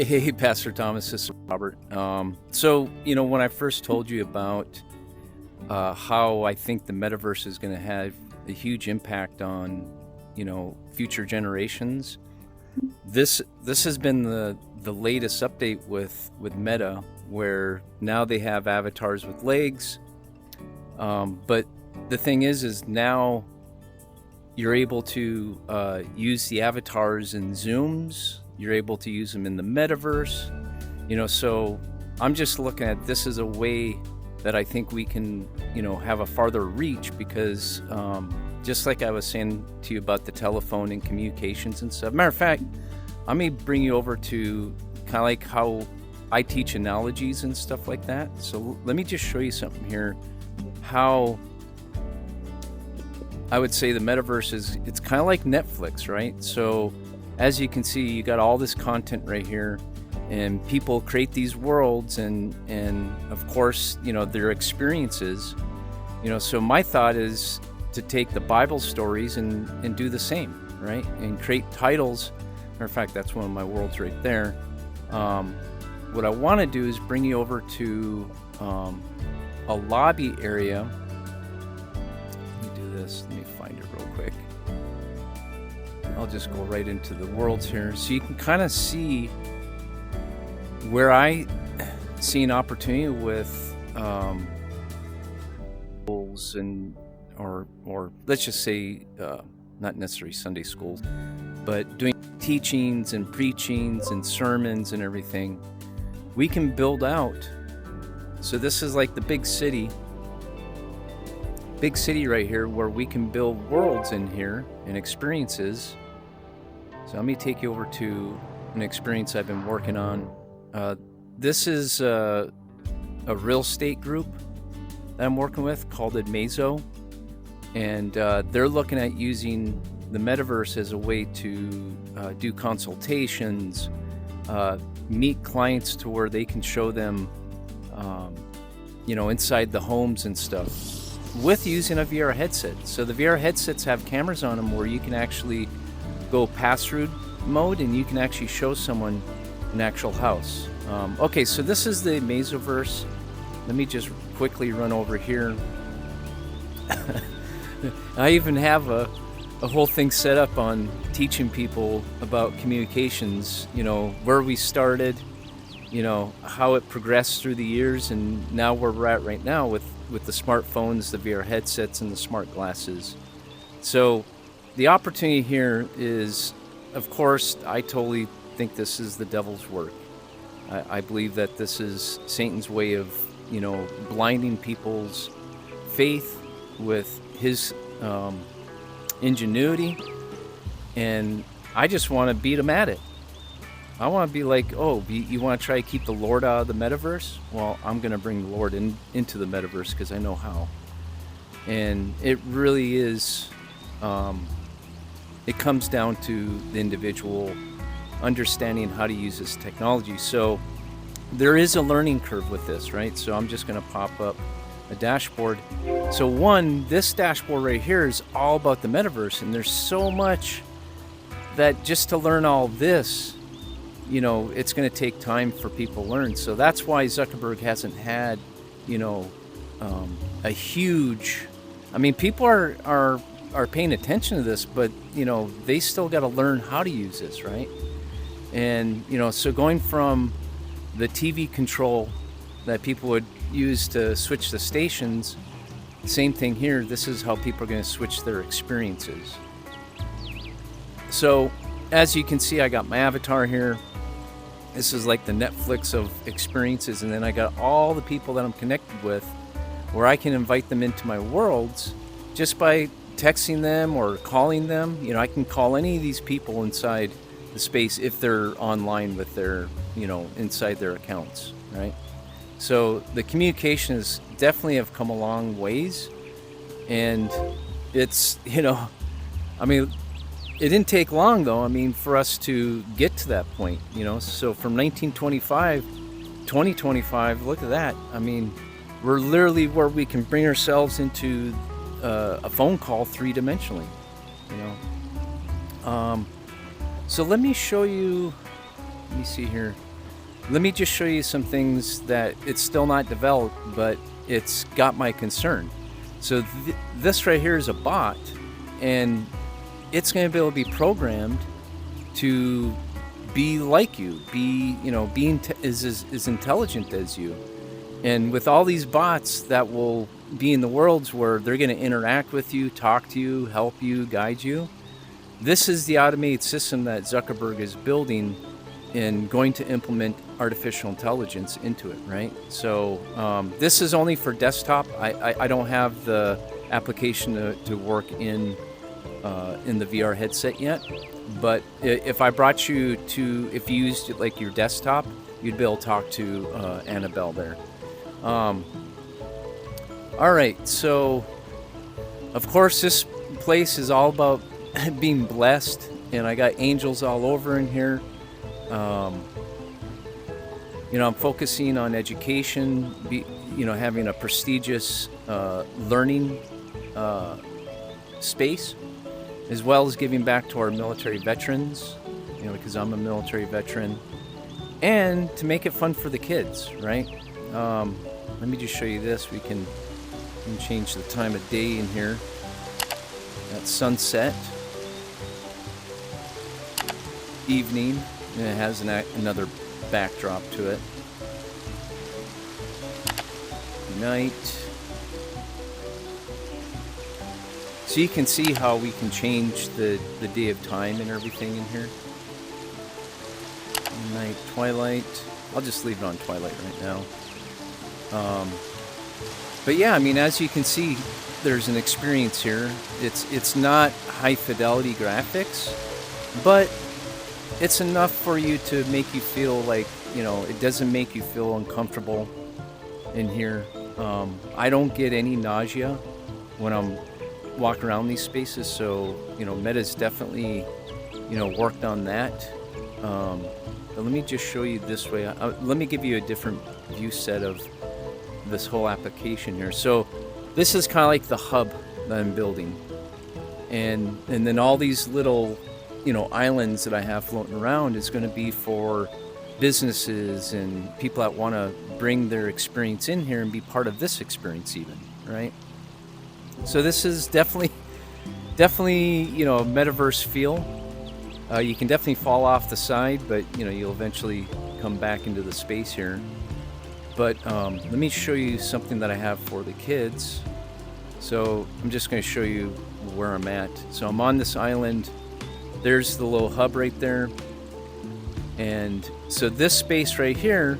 Hey, Pastor Thomas, this is Robert. When I first told you about how I think the metaverse is going to have a huge impact on, future generations, this has been the latest update with Meta, where now they have avatars with legs. But the thing is now you're able to use the avatars in Zooms. You're able to use them in the metaverse, so I'm just looking at this as a way that I think we can, have a farther reach because just like I was saying to you about the telephone and communications and stuff. Matter of fact, I may bring you over to kind of like how I teach analogies and stuff like that. So let me just show you something here, how I would say the metaverse it's kind of like Netflix, right? So as you can see, you got all this content right here, and people create these worlds and of course, their experiences, so my thought is to take the Bible stories and do the same, right? And create titles. Matter of fact, that's one of my worlds right there. What I want to do is bring you over to a lobby area. Let me do this. Let me find it real quick. I'll just go right into the worlds here so you can kind of see where I see an opportunity with schools or let's just say not necessarily Sunday schools, but doing teachings and preachings and sermons and everything. We can build out. So this is like the big city right here, where we can build worlds in here and experiences. So let me take you over to an experience I've been working on. This is a real estate group that I'm working with called Admazo, and they're looking at using the metaverse as a way to do consultations, meet clients to where they can show them, inside the homes and stuff with using a VR headset. So the VR headsets have cameras on them where you can actually go pass-through mode and you can actually show someone an actual house. Okay, so this is the Mazoverse. Let me just quickly run over here. I even have a whole thing set up on teaching people about communications, where we started, how it progressed through the years, and now where we're at right now with the smartphones, the VR headsets, and the smart glasses. So the opportunity here is, of course, I totally think this is the devil's work. I believe that this is Satan's way of, blinding people's faith with his ingenuity, and I just want to beat him at it. I want to be like, oh, you want to try to keep the Lord out of the metaverse? Well, I'm going to bring the Lord into the metaverse because I know how. And it really is, it comes down to the individual understanding how to use this technology. So there is a learning curve with this, right? So I'm just going to pop up a dashboard. So this dashboard right here is all about the metaverse, and there's so much that just to learn all this, it's going to take time for people to learn. So that's why Zuckerberg hasn't had, a huge, people are paying attention to this, but, they still got to learn how to use this, right? And, so going from the TV control that people would use to switch the stations, same thing here. This is how people are going to switch their experiences. So as you can see, I got my avatar here. This is like the Netflix of experiences, and then I got all the people that I'm connected with where I can invite them into my worlds just by texting them or calling them. I can call any of these people inside the space if they're online with their, inside their accounts, right? So the communications definitely have come a long ways, and it's, it didn't take long though, for us to get to that point, so from 2025, look at that. We're literally where we can bring ourselves into a phone call three-dimensionally, So let me show you, let me see here. let me just show you some things that it's still not developed, but it's got my concern. So this right here is a bot, and it's going to be able to be programmed to be like you, be as intelligent as you. And with all these bots that will be in the worlds where they're going to interact with you, talk to you, help you, guide you, this is the automated system that Zuckerberg is building and going to implement artificial intelligence into it, right? So this is only for desktop. I don't have the application to work in the VR headset yet. But if I brought you to, if you used it like your desktop, you'd be able to talk to Annabelle there. All right, so of course this place is all about being blessed, and I got angels all over in here. I'm focusing on education, having a prestigious learning space, as well as giving back to our military veterans, because I'm a military veteran, and to make it fun for the kids, right? Let me just show you this. We can change the time of day in here. That's sunset, evening, and it has another backdrop to it. Night. So you can see how we can change the day of time and everything in here. Night, twilight. I'll just leave it on twilight right now. But yeah, I mean, as you can see, there's an experience here. It's not high fidelity graphics, but it's enough for you to make you feel like, it doesn't make you feel uncomfortable in here. I don't get any nausea when I'm walking around these spaces, so Meta's definitely worked on that. But let me just show you this way. Let me give you a different view set of this whole application here. So this is kind of like the hub that I'm building, and then all these little islands that I have floating around is going to be for businesses and people that want to bring their experience in here and be part of this experience even, right? So this is definitely a metaverse feel. You can definitely fall off the side, but you'll eventually come back into the space here. But let me show you something that I have for the kids. So I'm just going to show you where I'm at. So I'm on this island. There's the little hub right there. And so this space right here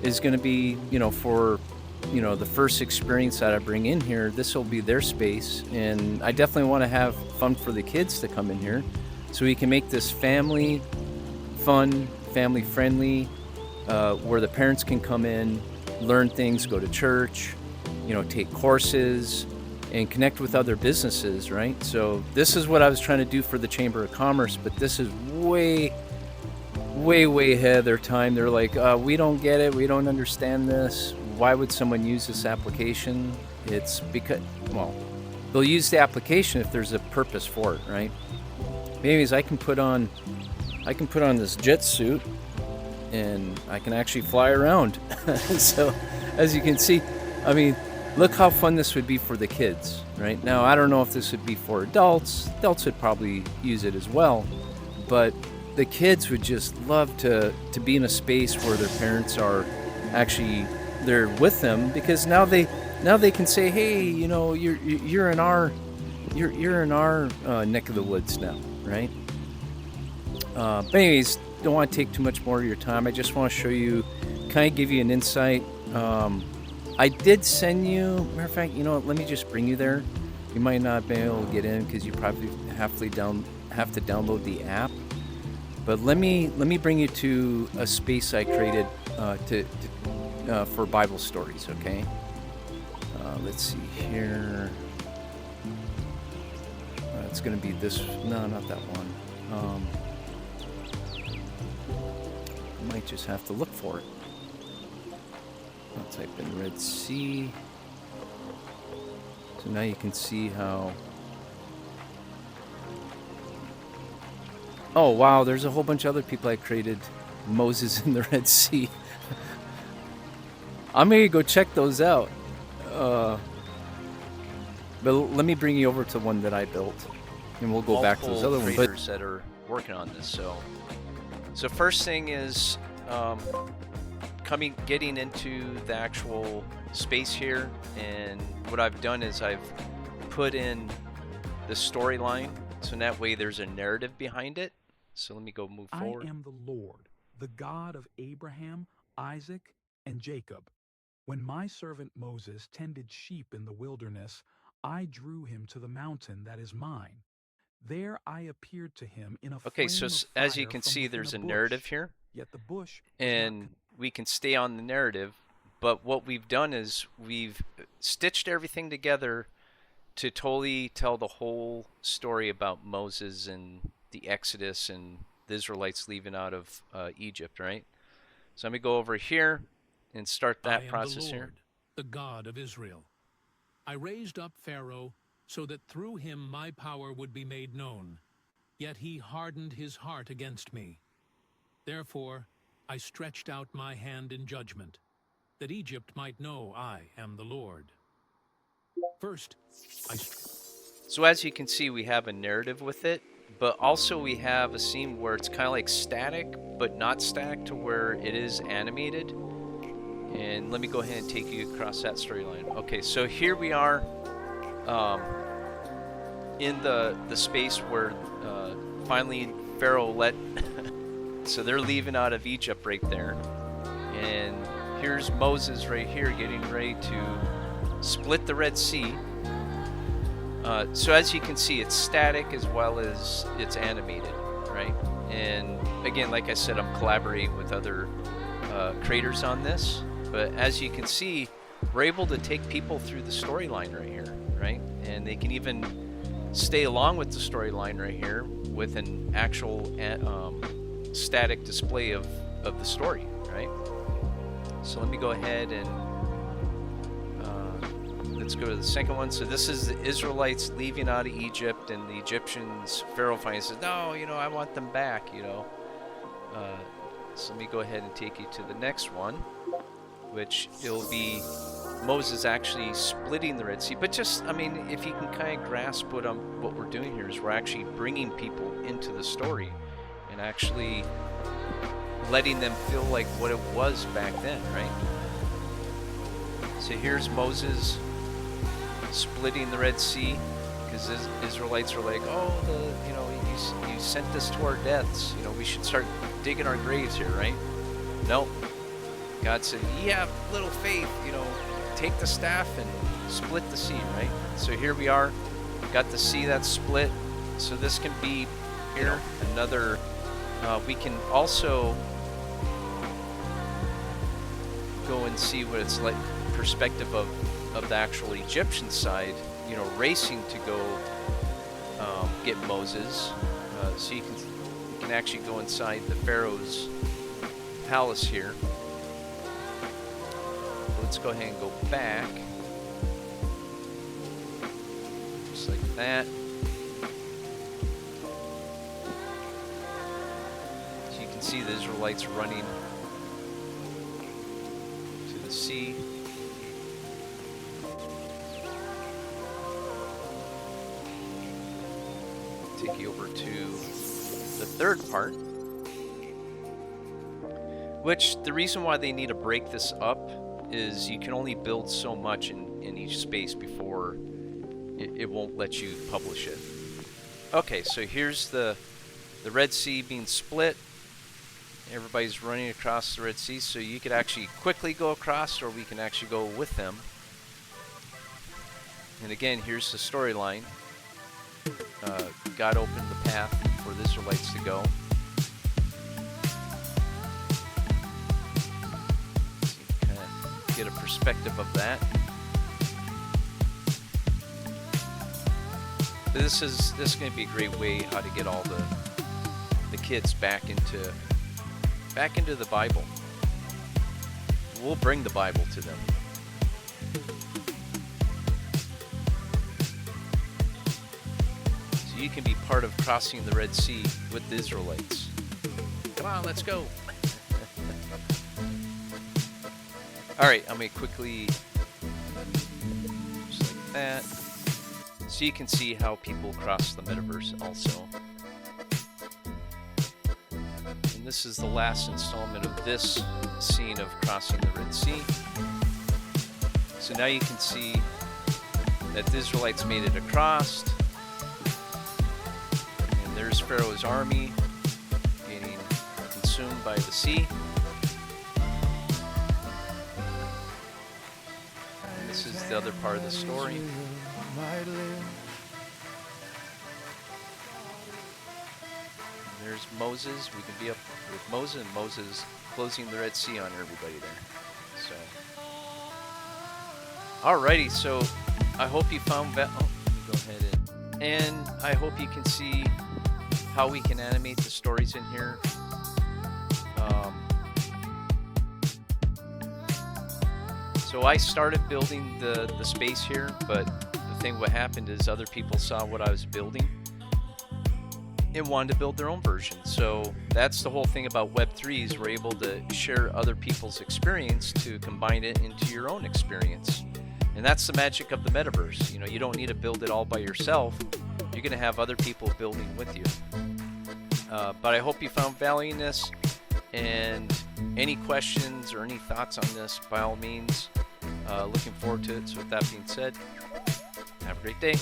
is going to be, for, the first experience that I bring in here. This will be their space. And I definitely want to have fun for the kids to come in here. So we can make this family fun, family friendly, where the parents can come in, learn things, go to church, take courses, and connect with other businesses, right? So this is what I was trying to do for the Chamber of Commerce, but this is way ahead of their time. They're like, we don't get it, we don't understand this. Why would someone use this application? It's because, well, they'll use the application if there's a purpose for it, right? Anyways, I can put on this jet suit, and I can actually fly around. So, as you can see, I mean, look how fun this would be for the kids, right? Now, I don't know if this would be for adults. Adults would probably use it as well, but the kids would just love to be in a space where their parents are actually there with them, because now they can say, hey, you're in our neck of the woods now, right? But anyways, don't want to take too much more of your time. I just want to show you, kind of give you an insight. I did send you, matter of fact, let me just bring you there. You might not be able to get in because you probably have to download the app. But let me bring you to a space I created for Bible stories. Okay. Let's see here. It's going to be this. No, not that one. I might just have to look for it. I'll type in Red Sea. So now you can see how... Oh, wow, there's a whole bunch of other people I created. Moses in the Red Sea. I'm gonna go check those out. Uh, but let me bring you over to one that I built, and we'll go back to this other one. But Creators that are working on this. So first thing is getting into the actual space here, and what I've done is I've put in the storyline, so in that way there's a narrative behind it. So let me go move forward. I am the Lord, the God of Abraham, Isaac, and Jacob. When my servant Moses tended sheep in the wilderness, I drew him to the mountain that is mine. There I appeared to him in a Okay, flame so of as you fire can from see, within there's a bush. narrative here, Yet the bush was and not we can stay on the narrative, but what we've done is we've stitched everything together to totally tell the whole story about Moses and the Exodus and the Israelites leaving out of Egypt, right? So let me go over here and start that process I am the here. Lord, the God of Israel. I raised up Pharaoh so that through him my power would be made known. Yet he hardened his heart against me. Therefore, I stretched out my hand in judgment, that Egypt might know I am the Lord. First, So as you can see, we have a narrative with it, but also we have a scene where it's kind of like static, but not static to where it is animated. And let me go ahead and take you across that storyline. Okay, so here we are in the space where finally Pharaoh let... So they're leaving out of Egypt right there. And here's Moses right here getting ready to split the Red Sea. So as you can see, it's static as well as it's animated, right? And again, like I said, I'm collaborating with other creators on this. But as you can see, we're able to take people through the storyline right here, right? And they can even stay along with the storyline right here with an actual static display of the story, right? So let me go ahead and let's go to the second one. So this is the Israelites leaving out of Egypt, and the Egyptians, Pharaoh finally says, no, I want them back, So let me go ahead and take you to the next one, which it'll be Moses actually splitting the Red Sea. But just, if you can kind of grasp what we're doing here is we're actually bringing people into the story and actually letting them feel like what it was back then, right? So here's Moses splitting the Red Sea, because the Israelites are like, oh, you sent us to our deaths. We should start digging our graves here, right? Nope. God said, you have little faith, take the staff and split the sea, right? So here we are, got the sea that's split. So this can be here another. We can also go and see what it's like, perspective of the actual Egyptian side, racing to go get Moses. So you can actually go inside the Pharaoh's palace here. Let's go ahead and go back. Just like that. So you can see the Israelites running to the sea. Take you over to the third part, which the reason why they need to break this up is you can only build so much in each space before it won't let you publish it. Okay, so here's the Red Sea being split. Everybody's running across the Red Sea, so you could actually quickly go across, or we can actually go with them. And again, here's the storyline. God opened the path for the Israelites to go. So you kind of get a perspective of that. But this is going to be a great way how to get all the kids back into the Bible. We'll bring the Bible to them. So you can be part of crossing the Red Sea with the Israelites. Come on, let's go. Alright, I'm going to quickly, just like that, so you can see how people cross the metaverse also. And this is the last installment of this scene of crossing the Red Sea. So now you can see that the Israelites made it across. And there's Pharaoh's army getting consumed by the sea. And this is the other part of the story. And there's Moses. We can be up with Moses, and Moses closing the Red Sea on everybody there. So, alrighty. So I hope you found that. Oh, let me go ahead and I hope you can see how we can animate the stories in here. So I started building the space here, but the thing what happened is other people saw what I was building and wanted to build their own version. So that's the whole thing about Web3 is we're able to share other people's experience to combine it into your own experience. And that's the magic of the metaverse. You know, you don't need to build it all by yourself. You're going to have other people building with you. But I hope you found value in this. And any questions or any thoughts on this, by all means, looking forward to it. So with that being said, have a great day.